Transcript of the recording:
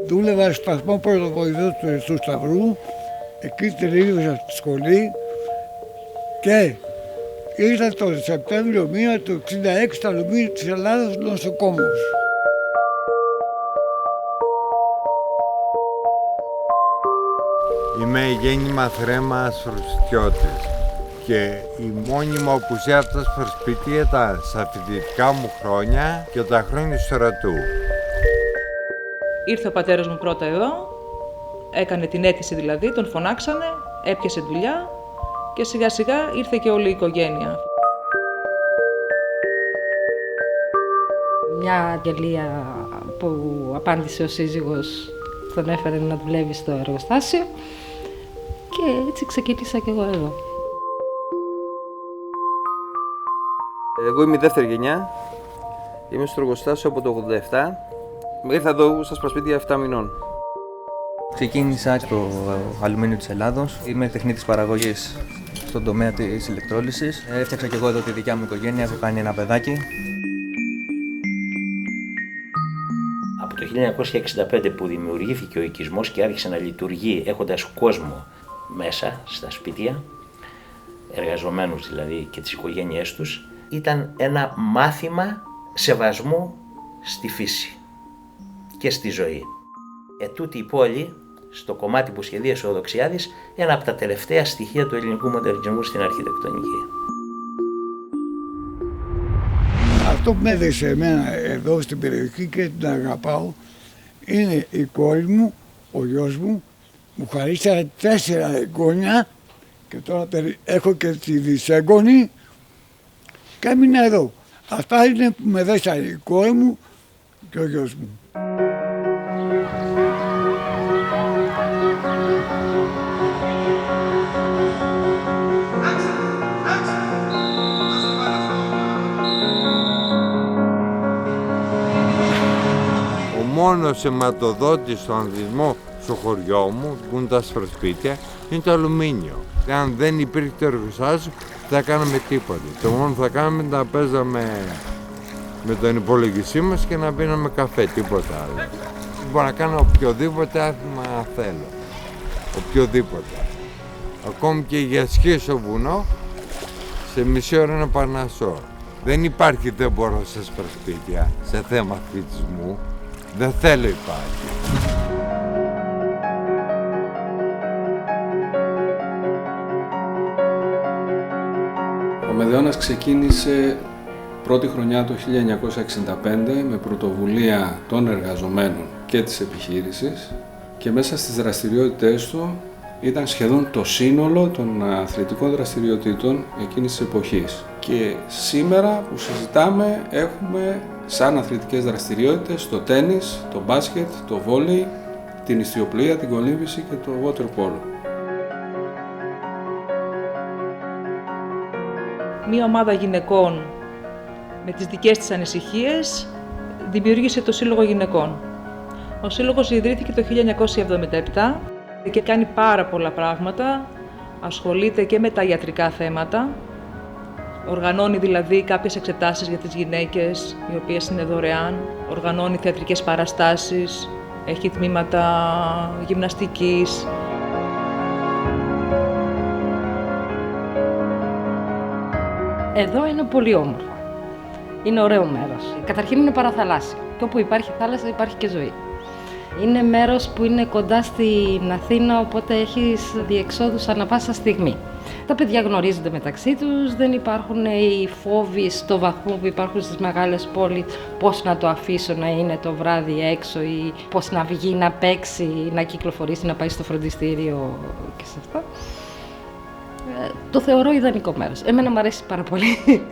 Δούλευα σπασμό πρωτοβοηθός του Χριστού Σταυρού, εκεί τελείωσα τη σχολή και ήρθα το Σεπτέμβριο μήνα του 1966 στα Λουμίνια της Ελλάδας νοσοκόμος. Είμαι γέννημα θρέμα Φρουστιώτης και η μόνη μου απουσία από το σπίτι ήταν στα φοιτητικά μου χρόνια και τα χρόνια του στρατού. Ήρθε ο πατέρας μου πρώτα εδώ, έκανε την αίτηση δηλαδή, τον φωνάξανε, έπιασε δουλειά και σιγά σιγά ήρθε και όλη η οικογένεια. Μια αγγελία που απάντησε ο σύζυγος τον έφερε να δουλεύει στο εργοστάσιο και έτσι ξεκίνησα και εγώ εδώ. Εγώ είμαι η δεύτερη γενιά, είμαι στο εργοστάσιο από το 87. Ήρθα εδώ στα σπασπίτια 7 μηνών. Ξεκίνησα στο αλουμίνιο της Ελλάδος. Είμαι τεχνίτης παραγωγής στον τομέα της ηλεκτρόλυσης. Έφτιαξα και εγώ εδώ τη δικιά μου οικογένεια, έχω κάνει ένα παιδάκι. Από το 1965 που δημιουργήθηκε ο οικισμός και άρχισε να λειτουργεί έχοντας κόσμο μέσα στα σπίτια, εργαζομένους δηλαδή και τις οικογένειές τους, ήταν ένα μάθημα σεβασμού στη φύση και στη ζωή. Ετούτη η πόλη, στο κομμάτι που σχεδίασε ο Δοξιάδης, ένα από τα τελευταία στοιχεία του ελληνικού μοντερνισμού στην αρχιτεκτονική. Αυτό που με έδεσε εμένα εδώ στην περιοχή και την αγαπάω είναι η κόρη μου, ο γιος μου, μου χαρίσανε 4 εγγόνια και τώρα έχω και τη δυσέγγονη και έμεινα εδώ. Αυτά είναι που με δέσανε η κόρη μου και ο γιος μου. Ο μόνος αιματοδότης στον ανθισμό στο χωριό μου, που είναι τα σπασπίτια, είναι το αλουμίνιο. Αν δεν υπήρχε το εργοστάσιο, δεν θα κάναμε τίποτα. Το μόνο που θα κάναμε ήταν να παίζαμε με τον υπολογιστή μας και να πίναμε καφέ, τίποτα άλλο. Μπορώ να κάνω οποιοδήποτε άθλημα θέλω. Οποιοδήποτε. Ακόμη και για σκι στο βουνό, σε μισή ώρα να παρνασώ. Δεν υπάρχει δεν μπορώ σε σπασπίτια, σε θέμα αθλητισμού. Δεν θέλω υπάρχει. Ο Μεδεώνας ξεκίνησε πρώτη χρονιά το 1965 με πρωτοβουλία των εργαζομένων και της επιχείρησης και μέσα στις δραστηριότητες του ήταν σχεδόν το σύνολο των αθλητικών δραστηριοτήτων εκείνης της εποχής. Και σήμερα που συζητάμε έχουμε σαν αθλητικές δραστηριότητες το τένις, το μπάσκετ, το βόλεϊ, την ιστιοπλοεία, την κολύμβηση και το water polo. Μία ομάδα γυναικών με τις δικές της ανησυχίες δημιούργησε το Σύλλογο Γυναικών. Ο Σύλλογος ιδρύθηκε το 1977 και κάνει πάρα πολλά πράγματα. Ασχολείται και με τα ιατρικά θέματα. Οργανώνει δηλαδή κάποιες εξετάσεις για τις γυναίκες, οι οποίες είναι δωρεάν. Οργανώνει θεατρικές παραστάσεις. Έχει τμήματα γυμναστικής. Εδώ είναι πολύ όμορφο. Είναι ωραίο μέρος. Καταρχήν είναι παραθαλάσσιο και όπου υπάρχει θάλασσα υπάρχει και ζωή. Είναι μέρος που είναι κοντά στην Αθήνα, οπότε έχεις διεξόδους ανά πάσα στιγμή. Τα παιδιά γνωρίζονται μεταξύ τους, δεν υπάρχουν οι φόβοι στο βαθμό που υπάρχουν στις μεγάλες πόλεις, πώς να το αφήσω να είναι το βράδυ έξω ή πώς να βγει να παίξει, να κυκλοφορήσει, να πάει στο φροντιστήριο και σε αυτά. Το θεωρώ ιδανικό μέρος. Εμένα μου αρέσει πάρα πολύ.